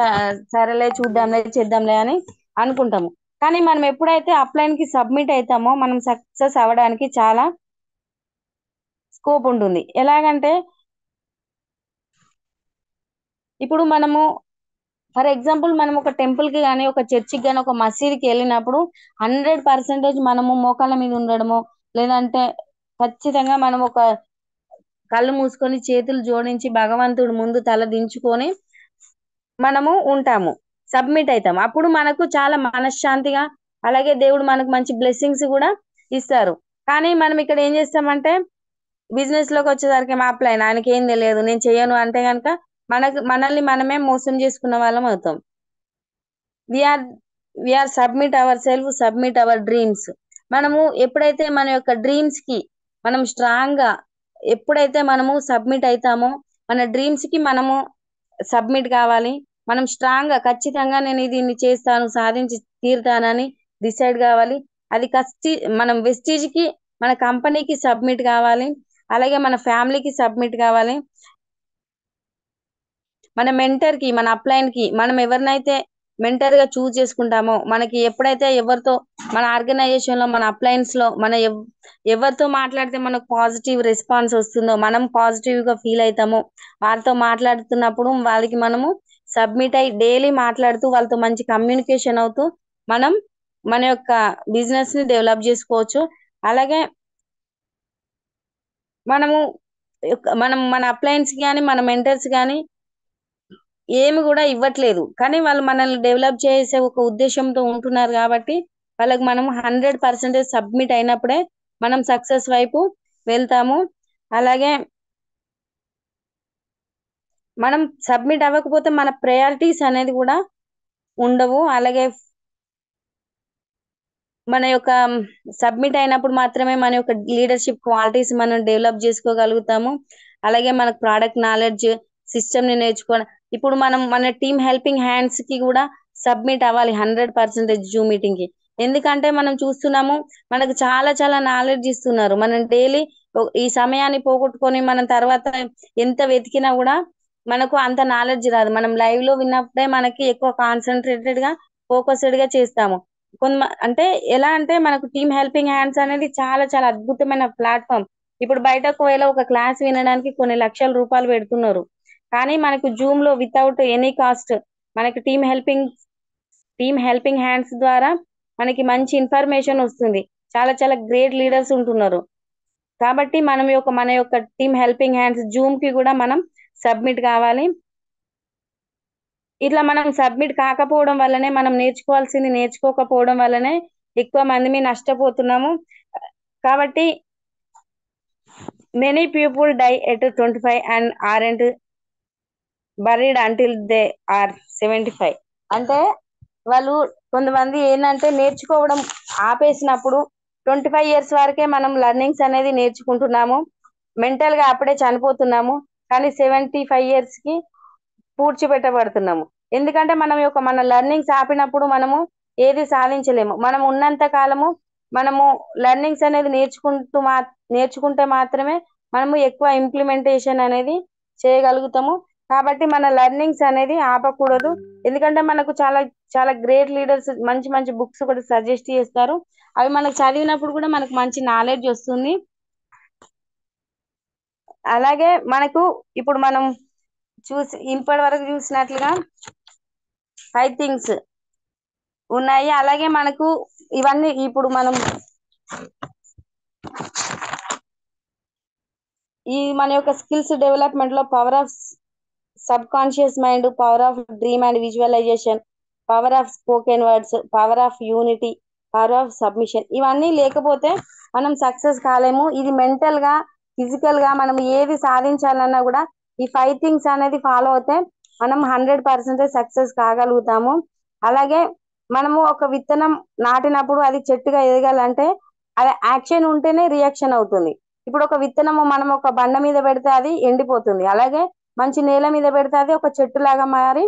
సరేలే చూద్దాంలే, చేద్దాంలే అని అనుకుంటాము. కానీ మనం ఎప్పుడైతే అప్లైన్‌కి సబ్మిట్ అయితామో మనం సక్సెస్ అవ్వడానికి చాలా స్కోప్ ఉంటుంది. ఎలాగంటే ఇప్పుడు మనము ఫర్ ఎగ్జాంపుల్ మనం ఒక టెంపుల్‌కి గాని, ఒక చర్చికి గాని, ఒక మసీదుకి ఎళ్ళినప్పుడు 100% మనము మోకాళ్ళ మీద ఉండడమో, లేదంటే ఖచ్చితంగా మనం ఒక కళ్ళు మూసుకొని చేతులు జోడించి భగవంతుడి ముందు తల దించుకొని మనము ఉంటాము. సబ్మిట్ అయితాము. అప్పుడు మనకు చాలా మనశ్శాంతిగా అలాగే దేవుడు మనకు మంచి బ్లెస్సింగ్స్ గూడా ఇస్తారు. కానీ మనం ఇక్కడ ఏం చేస్తామంటే బిజినెస్‌లోకి వచ్చేసరికి మా అప్లైన్ ఆయనకేం తెలియదు. నేను చెయ్యను అంటే గనక మనల్ని మనమే మోసం చేసుకున్న వాళ్ళం అవుతాం. We are we are submit our self, submit our dreams. మనము ఎప్పుడైతే మన యొక్క డ్రీమ్స్ కి మనం స్ట్రాంగ్ గా ఎప్పుడైతే మనము సబ్మిట్ అయితామో మన డ్రీమ్స్ కి మనము సబ్మిట్ కావాలి. మనం స్ట్రాంగ్ గా ఖచ్చితంగా నేను దీన్ని చేస్తాను, సాధించి తీరుతానని డిసైడ్ కావాలి. అది మనం వెస్టీజ్ కి మన కంపెనీకి సబ్మిట్ కావాలి. అలాగే మన ఫ్యామిలీకి సబ్మిట్ కావాలి. మన మెంటర్ కి, మన అప్లైన్ కి మనం ఎవరినైతే మెంటర్ గా చూజ్ చేసుకుంటామో మనకి ఎప్పుడైతే ఎవరితో మన ఆర్గనైజేషన్ లో, మన అప్లైన్స్ లో ఎవరితో మాట్లాడితే మనకు పాజిటివ్ రెస్పాన్స్ వస్తుందో, మనం పాజిటివ్ గా ఫీల్ అవుతామో వాళ్ళతో మాట్లాడుతున్నప్పుడు వాళ్ళకి మనము సబ్మిట్ అయి డైలీ మాట్లాడుతూ వాళ్ళతో మంచి కమ్యూనికేషన్ అవుతూ మనం మన యొక్క బిజినెస్ ని డెవలప్ చేసుకోవచ్చు. అలాగే మనము మనం మన అప్లైన్స్ గాని, మన మెంటర్స్ గాని ఏమి కూడా ఇవ్వట్లేదు. కానీ వాళ్ళు మనల్ని డెవలప్ చేసే ఒక ఉద్దేశంతో ఉంటున్నారు కాబట్టి వాళ్ళకి మనం 100% సబ్మిట్ అయినప్పుడే మనం సక్సెస్ వైపు వెళ్తాము. అలాగే మనం సబ్మిట్ అవ్వకపోతే మన ప్రయారిటీస్ అనేది కూడా ఉండవు. అలాగే మన యొక్క సబ్మిట్ అయినప్పుడు మాత్రమే మన యొక్క లీడర్షిప్ క్వాలిటీస్ మనం డెవలప్ చేసుకోగలుగుతాము. అలాగే మనకు ప్రోడక్ట్ నాలెడ్జ్, సిస్టమ్ ని నేర్చుకోవడం. ఇప్పుడు మనం మన టీమ్ హెల్పింగ్ హ్యాండ్స్ కి కూడా సబ్మిట్ అవ్వాలి 100% జూమ్ మీటింగ్ కి. ఎందుకంటే మనం చూస్తున్నాము మనకు చాలా చాలా నాలెడ్జ్ ఇస్తున్నారు. మనం డైలీ ఈ సమయాన్ని పోగొట్టుకొని మనం తర్వాత ఎంత వెతికినా కూడా మనకు అంత నాలెడ్జ్ రాదు. మనం లైవ్ లో విన్నప్పుడే మనకి ఎక్కువ కాన్సన్ట్రేటెడ్ గా ఫోకస్డ్ గా చేస్తాము. అంటే ఎలా అంటే మనకు టీమ్ హెల్పింగ్ హ్యాండ్స్ అనేది చాలా చాలా అద్భుతమైన ప్లాట్ఫామ్. ఇప్పుడు బయట ఒకవేళ ఒక క్లాస్ వినడానికి కొన్ని లక్షల రూపాయలు పెడుతున్నారు. కానీ మనకు జూమ్ లో వితౌట్ ఎనీ కాస్ట్ మనకి టీమ్ హెల్పింగ్ హ్యాండ్స్ ద్వారా మనకి మంచి ఇన్ఫర్మేషన్ వస్తుంది. చాలా చాలా గ్రేట్ లీడర్స్ ఉంటున్నారు. కాబట్టి మన యొక్క టీమ్ హెల్పింగ్ హ్యాండ్స్ జూమ్ కి కూడా మనం సబ్మిట్ కావాలి. ఇట్లా మనం సబ్మిట్ కాకపోవడం వల్లనే, మనం నేర్చుకోవాల్సింది నేర్చుకోకపోవడం వల్లనే ఎక్కువ మంది నష్టపోతున్నాము. కాబట్టి many people die at 25 and aren't buried until they are 75. అంటే వాళ్ళు కొంతమంది ఏంటంటే నేర్చుకోవడం ఆపేసినప్పుడు 25 years వరకే మనం లర్నింగ్స్ అనేది నేర్చుకుంటున్నాము. మెంటల్ గా అప్పుడే చనిపోతున్నాము. కానీ 75 years కి పూడ్చిపెట్టబడుతున్నాము. ఎందుకంటే మన లెర్నింగ్స్ ఆపినప్పుడు మనము ఏది సాధించలేము. మనం ఉన్నంత కాలము మనము లెర్నింగ్స్ అనేది నేర్చుకుంటే మాత్రమే మనము ఎక్కువ ఇంప్లిమెంటేషన్ అనేది చేయగలుగుతాము. కాబట్టి మన లెర్నింగ్స్ అనేది ఆపకూడదు. ఎందుకంటే మనకు చాలా చాలా గ్రేట్ లీడర్స్ మంచి మంచి బుక్స్ కూడా సజెస్ట్ చేస్తారు. అవి మనకు చదివినప్పుడు కూడా మనకు మంచి నాలెడ్జ్ వస్తుంది. అలాగే మనకు ఇప్పుడు మనం ఇప్పటి వరకు చూసినట్లుగా 5 things ఉన్నాయి. అలాగే మనకు ఇవన్నీ ఇప్పుడు మనం మన యొక్క స్కిల్స్ డెవలప్మెంట్ లో power of subconscious mind, power of dream and visualisation, power of spoken words, power of unity, power of submission, ఇవన్నీ లేకపోతే మనం సక్సెస్ కాలేము. ఇది మెంటల్ గా, ఫిజికల్ గా మనం ఏది సాధించాలన్నా కూడా ఈ 5 things అనేది ఫాలో అవుతే మనం 100% సక్సెస్ కాగలుగుతాము. అలాగే మనము ఒక విత్తనం నాటినప్పుడు అది చెట్టుగా ఎదగాలంటే అది యాక్షన్ ఉంటేనే రియాక్షన్ అవుతుంది. ఇప్పుడు ఒక విత్తనము మనం ఒక బండ మీద పెడితే అది ఎండిపోతుంది. అలాగే మంచి నేల మీద పెడితే అది ఒక చెట్టు లాగా మారి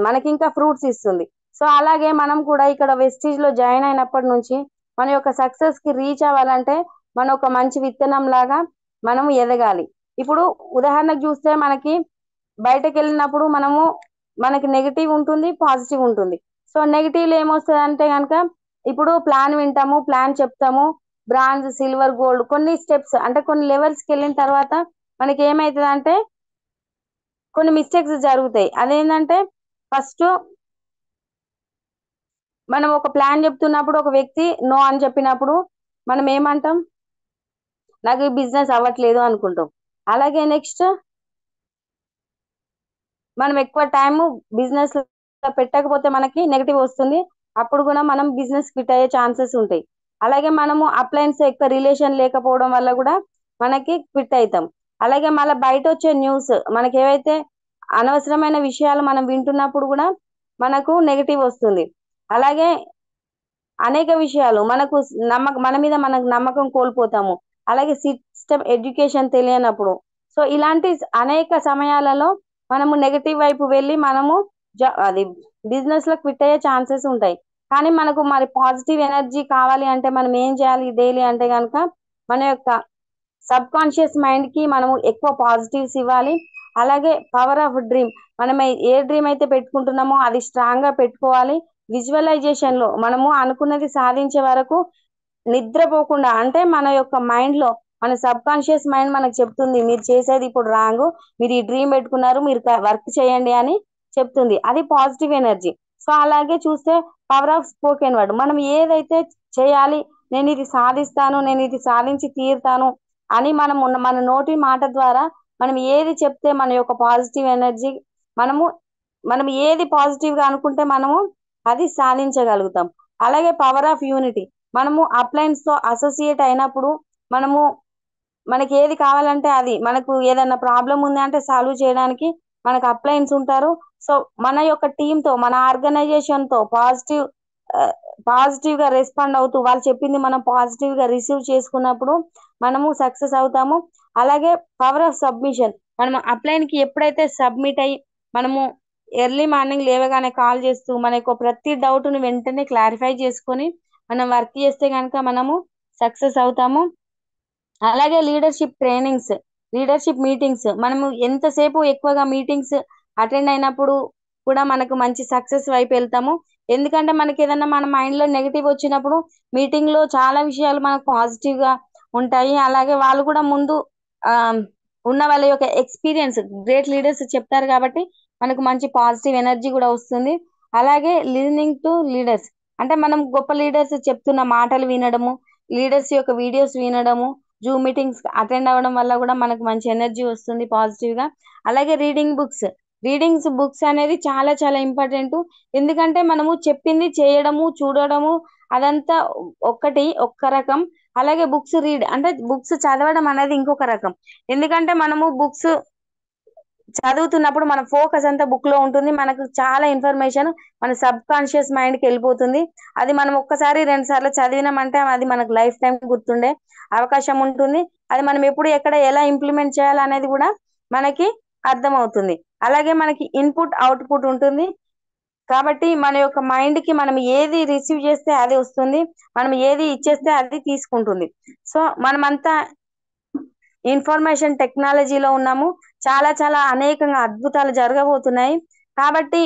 మనకి ఇంకా ఫ్రూట్స్ ఇస్తుంది. సో అలాగే మనం కూడా ఇక్కడ వెస్టీజ్ లో జాయిన్ అయినప్పటి నుంచి మన యొక్క సక్సెస్ కి రీచ్ అవ్వాలంటే మనం ఒక మంచి విత్తనం లాగా మనం ఎదగాలి. ఇప్పుడు ఉదాహరణకు చూస్తే మనకి బయటకు వెళ్ళినప్పుడు మనకి నెగిటివ్ ఉంటుంది, పాజిటివ్ ఉంటుంది. సో నెగిటివ్ లో ఏమొస్తుంది అంటే కనుక ఇప్పుడు ప్లాన్ వింటాము, ప్లాన్ చెప్తాము, బ్రాంజ్, సిల్వర్, గోల్డ్ కొన్ని స్టెప్స్ అంటే కొన్ని లెవెల్స్కి వెళ్ళిన తర్వాత మనకి ఏమవుతుంది అంటే కొన్ని మిస్టేక్స్ జరుగుతాయి. అదేంటంటే ఫస్ట్ మనం ఒక ప్లాన్ చెప్తున్నప్పుడు ఒక వ్యక్తి నో అని చెప్పినప్పుడు మనం ఏమంటాం, నాకు ఈ బిజినెస్ అవ్వట్లేదు అనుకుంటాం. అలాగే నెక్స్ట్ మనం ఎక్కువ టైం బిజినెస్ పెట్టకపోతే మనకి నెగిటివ్ వస్తుంది. అప్పుడు కూడా మనం బిజినెస్ క్విట్ అయ్యే ఛాన్సెస్ ఉంటాయి. అలాగే మనము అప్లయన్స్ ఎక్కువ రిలేషన్ లేకపోవడం వల్ల కూడా మనకి క్విట్ అవుతాం. అలాగే మళ్ళీ బయట వచ్చే న్యూస్ మనకి ఏవైతే అనవసరమైన విషయాలు మనం వింటున్నప్పుడు కూడా మనకు నెగిటివ్ వస్తుంది. అలాగే అనేక విషయాలు మన మీద మనకు నమ్మకం కోల్పోతాము. అలాగే సిస్టమ్ ఎడ్యుకేషన్ తెలియనప్పుడు, సో ఇలాంటి అనేక సమయాలలో మనము నెగటివ్ వైపు వెళ్ళి మనము అది బిజినెస్ లో క్విట్ అయ్యే ఛాన్సెస్ ఉంటాయి. కానీ మనకు మరి పాజిటివ్ ఎనర్జీ కావాలి అంటే మనం ఏం చేయాలి డైలీ అంటే కనుక మన యొక్క సబ్ కాన్షియస్ మైండ్ కి మనము ఎక్కువ పాజిటివ్స్ ఇవ్వాలి. అలాగే పవర్ ఆఫ్ డ్రీమ్, మనం ఏ డ్రీమ్ అయితే పెట్టుకుంటున్నామో అది స్ట్రాంగ్ గా పెట్టుకోవాలి. విజువలైజేషన్ లో మనము అనుకున్నది సాధించే వరకు నిద్రపోకుండా, అంటే మన యొక్క మైండ్ లో మన సబ్ కాన్షియస్ మైండ్ మనకు చెప్తుంది మీరు చేసేది ఇప్పుడు రాంగ్, మీరు ఈ డ్రీమ్ పెట్టుకున్నారు, మీరు వర్క్ చేయండి అని చెప్తుంది. అది పాజిటివ్ ఎనర్జీ. సో అలాగే చూస్తే పవర్ ఆఫ్ స్పోకెన్ వర్డ్, మనం ఏదైతే చేయాలి, నేను ఇది సాధిస్తాను, నేను ఇది సాధించి తీరుతాను అని మన నోటి మాట ద్వారా మనం ఏది చెప్తే మన యొక్క పాజిటివ్ ఎనర్జీ మనము మనం ఏది పాజిటివ్ గా అనుకుంటే మనము అది సాధించగలుగుతాం. అలాగే పవర్ ఆఫ్ యూనిటీ, మనము అప్లయన్స్ తో అసోసియేట్ అయినప్పుడు మనకి ఏది కావాలంటే అది, మనకు ఏదైనా ప్రాబ్లం ఉంది అంటే సాల్వ్ చేయడానికి మనకు అప్లయన్స్ ఉంటారు. సో మన యొక్క టీమ్ తో, మన ఆర్గనైజేషన్ తో పాజిటివ్ గా రెస్పాండ్ అవుతూ వాళ్ళు చెప్పింది మనం పాజిటివ్ గా రిసీవ్ చేసుకున్నప్పుడు మనము సక్సెస్ అవుతాము. అలాగే పవర్ ఆఫ్ సబ్మిషన్, మనం అప్లైన్ కి ఎప్పుడైతే సబ్మిట్ అయ్యి మనము ఎర్లీ మార్నింగ్ లేవగానే కాల్ చేస్తూ మన యొక్క ప్రతి డౌట్ ని వెంటనే క్లారిఫై చేసుకొని మనం వర్క్ చేస్తే కనుక మనము సక్సెస్ అవుతాము. అలాగే లీడర్షిప్ ట్రైనింగ్స్, లీడర్షిప్ మీటింగ్స్, మనము ఎంతసేపు ఎక్కువగా మీటింగ్స్ అటెండ్ అయినప్పుడు కూడా మనకు మంచి సక్సెస్ వైపు వెళ్తాము. ఎందుకంటే మనకి ఏదన్నా మన మైండ్ లో నెగిటివ్ వచ్చినప్పుడు మీటింగ్ లో చాలా విషయాలు మనకు పాజిటివ్ గా ఉంటాయి. అలాగే వాళ్ళు కూడా ముందు ఆ ఉన్న వాళ్ళ యొక్క ఎక్స్పీరియన్స్ గ్రేట్ లీడర్స్ చెప్తారు కాబట్టి మనకు మంచి పాజిటివ్ ఎనర్జీ కూడా వస్తుంది. అలాగే లిజనింగ్ టు లీడర్స్, అంటే మనం గొప్ప లీడర్స్ చెప్తున్న మాటలు వినడము, లీడర్స్ యొక్క వీడియోస్ వినడము, జూమ్ మీటింగ్స్ అటెండ్ అవ్వడం వల్ల కూడా మనకు మంచి ఎనర్జీ వస్తుంది పాజిటివ్ గా. అలాగే బుక్స్ అనేది చాలా చాలా ఇంపార్టెంట్. ఎందుకంటే మనము చెప్పింది చేయడము, చూడడము అదంతా ఒక్క రకం. అలాగే బుక్స్ చదవడం అనేది ఇంకొక రకం. ఎందుకంటే మనము బుక్స్ చదువుతున్నప్పుడు మన ఫోకస్ అంతా బుక్ లో ఉంటుంది. మనకు చాలా ఇన్ఫర్మేషన్ మన సబ్ కాన్షియస్ మైండ్ కి వెళ్ళిపోతుంది. అది మనం ఒక్కసారి 2 సార్లు చదివినామంటే అది మనకు లైఫ్ టైం గుర్తుండే అవకాశం ఉంటుంది. అది మనం ఎప్పుడు ఎక్కడ ఎలా ఇంప్లిమెంట్ చేయాలనేది కూడా మనకి అర్థమవుతుంది. అలాగే మనకి ఇన్పుట్ అవుట్పుట్ ఉంటుంది. కాబట్టి మన యొక్క మైండ్ కి మనం ఏది రిసీవ్ చేస్తే అది వస్తుంది, మనం ఏది ఇచ్చేస్తే అది తీసుకుంటుంది. సో మనమంతా ఇన్ఫర్మేషన్ టెక్నాలజీలో ఉన్నాము. చాలా చాలా అనేకంగా అద్భుతాలు జరగబోతున్నాయి. కాబట్టి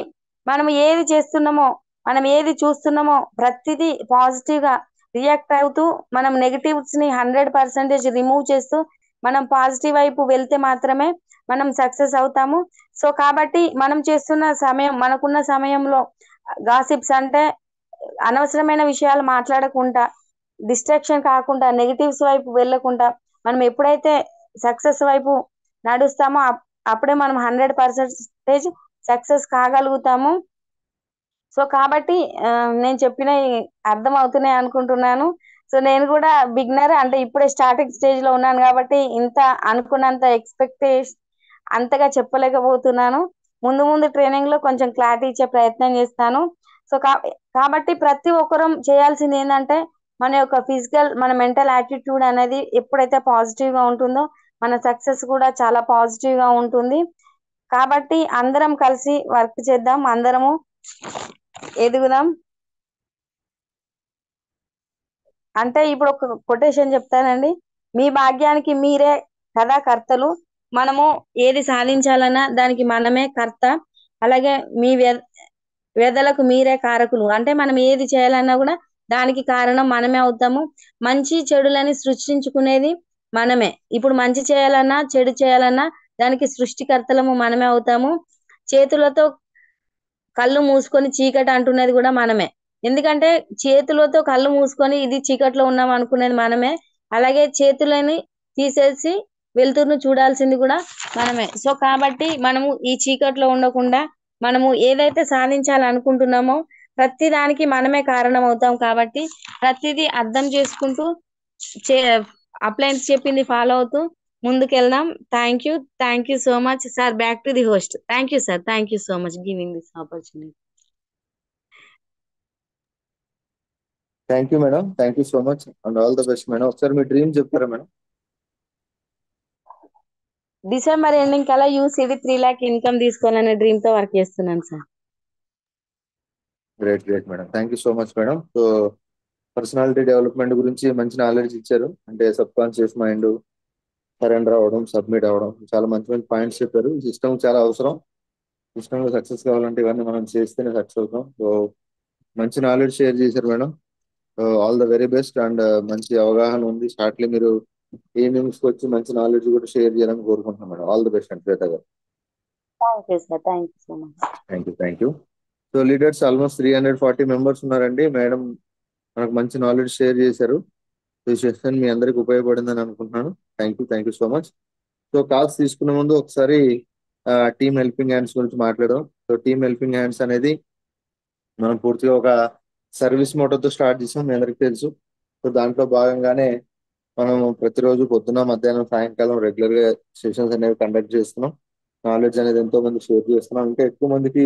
మనం ఏది చేస్తున్నామో, మనం ఏది చూస్తున్నామో ప్రతిదీ పాజిటివ్ గా రియాక్ట్ అవుతూ మనం నెగటివ్స్ ని 100% రిమూవ్ చేస్తూ మనం పాజిటివ్ వైపు వెళ్తే మాత్రమే మనం సక్సెస్ అవుతాము. సో కాబట్టి మనం చేస్తున్న సమయం, మనకున్న సమయంలో గాసిప్స్ అంటే అనవసరమైన విషయాలు మాట్లాడకుండా, డిస్ట్రాక్షన్ కాకుండా, నెగటివ్స్ వైపు వెళ్ళకుండా మనం ఎప్పుడైతే సక్సెస్ వైపు నడుస్తామో అప్పుడే మనం 100% సక్సెస్ కాగలుగుతాము. సో కాబట్టి నేను చెప్పినవి అర్థం అవుతున్నాయి అనుకుంటున్నాను. సో నేను కూడా బిగినర్, అంటే ఇప్పుడే స్టార్టింగ్ స్టేజ్ లో ఉన్నాను కాబట్టి ఇంత అనుకున్నంత ఎక్స్పెక్టేషన్ అంతగా చెప్పలేకపోతున్నాను. ముందు ముందు ట్రైనింగ్ లో కొంచెం క్లారిటీ ఇచ్చే ప్రయత్నం చేస్తాను. సో కాబట్టి ప్రతి ఒక్కరం చేయాల్సింది ఏంటంటే మన యొక్క మన మెంటల్ యాటిట్యూడ్ అనేది ఎప్పుడైతే పాజిటివ్ గా ఉంటుందో మన సక్సెస్ కూడా చాలా పాజిటివ్ గా ఉంటుంది. కాబట్టి అందరం కలిసి వర్క్ చేద్దాం, అందరము ఎదుగుదాం. అంటే ఇప్పుడు ఒక కొటేషన్ చెప్తానండి. మీ భాగ్యానికి మీరే కదా కర్తలు. మనము ఏది సాధించాలన్నా దానికి మనమే కర్త. అలాగే మీ వ్యధలకు మీరే కారకులు. అంటే మనం ఏది చేయాలన్నా కూడా దానికి కారణం మనమే అవుతాము. మంచి చెడులని సృష్టించుకునేది మనమే. ఇప్పుడు మంచి చేయాలన్నా చెడు చేయాలన్నా దానికి సృష్టికర్తలము మనమే అవుతాము. చేతులతో కళ్ళు మూసుకొని చీకటి అంటున్నది కూడా మనమే. ఎందుకంటే చేతులతో కళ్ళు మూసుకొని ఇది చీకట్లో ఉన్నాం అనుకునేది మనమే. అలాగే చేతులని తీసేసి వెలుతురును చూడాల్సింది కూడా మనమే. సో కాబట్టి మనము ఈ చీకట్లో ఉండకుండా మనము ఏదైతే సాధించాలనుకుంటున్నామో ప్రతి దానికి మనమే కారణం అవుతాం. కాబట్టి ప్రతిదీ అర్థం చేసుకుంటూ చే అప్లయన్స్ చెప్పింది ఫాలో అవుతూ ముందుకెళ్దాం. Thank you so much sir. Back to the host. Thank you sir. Thank you so much giving this opportunity. Thank you madam, thank you so much and all the best madam. ఒకసారి మీ dream చెప్తారా madam? డిసెంబర్ ఎండింగ్ కల్లా UCD 3 lakh income తీసుకోవాలనే dream తో work చేస్తున్నాను sir. Great great madam, thank you so much madam. So personality development గురించి మంచి నాలెడ్జ్ ఇచ్చారు. అంటే సబ్ కాన్షియస్ మైండ్, సరెండర్ అవ్వడం, సబ్మిట్ అవ్వడం, చాలా మంచి మంచి పాయింట్స్ చెప్పారు. ఈ సిస్టమ్ చాలా అవసరం. సిస్టమ్ లో సక్సెస్ కావాలంటే ఇవన్నీ మనం చేస్తేనే సక్సెస్ అవుతాం. సో మంచి నాలెడ్జ్ షేర్ చేశారు madam. All the very best. And మంచి అవగాహన ఉంది. స్టార్ట్లీ మీరు ఈవినింగ్స్ వచ్చి మంచి నాలెడ్జ్ కూడా షేర్ చేయాలని కోరుకుంటున్నాం మేడం. ఆల్ ద బెస్ట్ అండి శ్వేత గారు. Thank you sir. Thank you so much. Thank you. So leaders almost 340 members ఉన్నారండి. మేడం మనకు మంచి నాలెడ్జ్ షేర్ చేశారు. ఈ సెషన్ మీ అందరికి ఉపయోగపడిందని అనుకుంటున్నాను. Thank you so much. So calls తీసుకునే ముందు ఒకసారి టీమ్ హెల్పింగ్ హ్యాండ్స్ గురించి మాట్లాడదాం. సో టీమ్ హెల్పింగ్ హ్యాండ్స్ అనేది మనం పూర్తిగా ఒక సర్వీస్ మోటోతో స్టార్ట్ చేసాం, మీ అందరికి తెలుసు. సో దాంట్లో భాగంగానే మనం ప్రతిరోజు పొద్దున, మధ్యాహ్నం, సాయంకాలం రెగ్యులర్ గా సెషన్స్ అనేవి కండక్ట్ చేస్తున్నాం. నాలెడ్జ్ అనేది ఎంతో మంది షేర్ చేస్తున్నాం. ఇంకా ఎక్కువ మందికి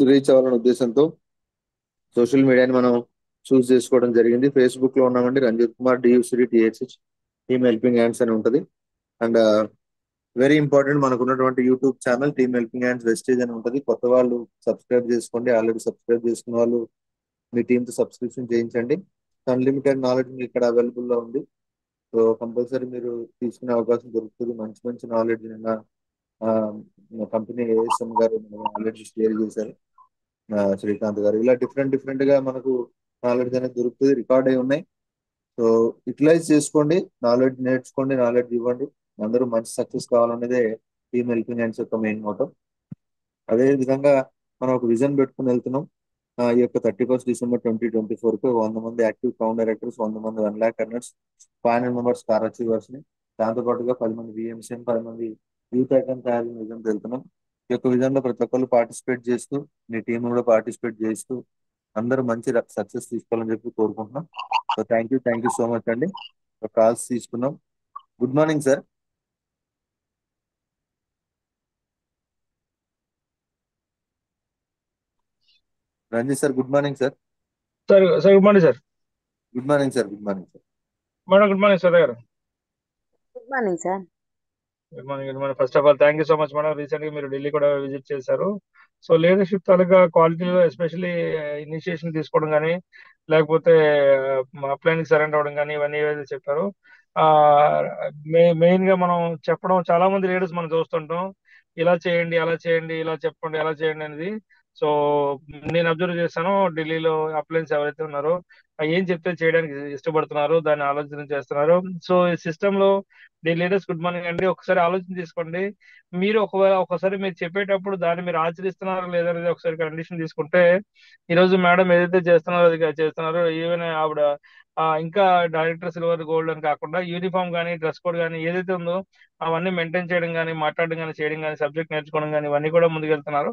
రీచ్ అవ్వాలనే ఉద్దేశంతో సోషల్ మీడియాని మనం చూస్ చేసుకోవడం జరిగింది. ఫేస్బుక్ లో ఉన్నామండి, రంజిత్ కుమార్ డియూసిడి టిహెచ్హెచ్ టీమ్ హెల్పింగ్ హ్యాండ్స్ అని ఉంటుంది. అండ్ వెరీ ఇంపార్టెంట్, మనకు ఉన్నటువంటి YouTube channel team helping hands వెస్టేజ్ అని ఉంటుంది. కొత్త వాళ్ళు సబ్స్క్రైబ్ చేసుకోండి. ఆల్రెడీ సబ్స్క్రైబ్ చేసుకున్న వాళ్ళు మీ టీంతో సబ్స్క్రిప్షన్ చేయించండి. అన్లిమిటెడ్ నాలెడ్జ్ మీకు ఇక్కడ అవైలబుల్ లో ఉంది. సో కంపల్సరీ మీరు తీసుకునే అవకాశం దొరుకుతుంది. మంచి మంచి నాలెడ్జ్ నిన్న కంపెనీ ఏఎస్ఎం గారు నాలెడ్జ్ షేర్ చేశారు, శ్రీకాంత్ గారు. ఇలా డిఫరెంట్ డిఫరెంట్ గా మనకు నాలెడ్జ్ అనేది దొరుకుతుంది, రికార్డ్ అయి ఉన్నాయి. సో యూటిలైజ్ చేసుకోండి, నాలెడ్జ్ నేర్చుకోండి, నాలెడ్జ్ ఇవ్వండి. అందరూ మంచి సక్సెస్ కావాలనేదే టీమ్ హెల్పింగ్ హ్యాండ్స్ యొక్క మెయిన్ మోటో. అదే విధంగా మనం ఒక విజన్ పెట్టుకుని వెళ్తున్నాం. ఈ యొక్క 31 December 2024 కు 100 మంది యాక్టివ్ కౌంట్ డైరెక్టర్స్, 100 మంది 1 lakh runners, 500 members car achievers ని, దాంతో పాటుగా 10 మంది విఎంసీఎం, 10 మంది యూత్ ఐకాన్ తయారు విజన్ వెళ్తున్నాం. ఈ యొక్క విజన్ లో ప్రతి ఒక్కరు పార్టిసిపేట్ చేస్తూ, మీ టీం కూడా పార్టిసిపేట్ చేస్తూ అందరూ మంచి సక్సెస్ తీసుకోవాలని చెప్పి కోరుకుంటున్నాం. So thank you so much అండి. కాల్స్ తీసుకున్నాం. Good morning sir. Ranjith sir, good morning sir. Sir sir good morning sir. Good morning sir. Good morning sir. Madam good morning sir గారు. Good morning sir. Good morning. First of all thank you so much madam. Recent గా మీరు ఢిల్లీ కూడా visit చేశారు. So leadership తాలూకా క్వాలిటీలో especially initiation తీసుకోవడం కానీ, లేకపోతే plan కి సరెండర్ అవ్వడం కానీ, ఇవన్నీ ఏవైతే చెప్పారు. ఆ మెయిన్ గా మనం చెప్పడం, చాలా మంది లీడర్స్ మనం చూస్తుంటాం, ఇలా చేయండి, అలా చేయండి, ఇలా చెప్పండి, అలా చేయండి అనేది. సో నేను అబ్జర్వ్ చేస్తాను, ఢిల్లీలో అప్లయన్స్ ఎవరైతే ఉన్నారో ఏం చెప్తే చేయడానికి ఇష్టపడుతున్నారు, దాన్ని ఆలోచన చేస్తున్నారు. సో ఈ సిస్టమ్ లో ది లీడర్స్ గుడ్ మార్నింగ్ అండి. ఒకసారి ఆలోచన తీసుకోండి. మీరు ఒకసారి మీరు చెప్పేటప్పుడు దాన్ని మీరు ఆచరిస్తున్నారా లేదనేది ఒకసారి కండిషన్ తీసుకుంటే, ఈ రోజు మేడం ఏదైతే చేస్తున్నారో అది చేస్తున్నారు. ఈవెన్ ఆవిడ ఇంకా డైరెక్టర్ సిల్వర్ గోల్డ్ అని కాకుండా యూనిఫామ్ కానీ, డ్రెస్ కోడ్ కానీ ఏదైతే ఉందో అవన్నీ మెయింటైన్ చేయడం కానీ, మాట్లాడడం కానీ, చేయడం కానీ, సబ్జెక్ట్ నేర్చుకోవడం కానీ, ఇవన్నీ కూడా ముందుకెళ్తున్నారు.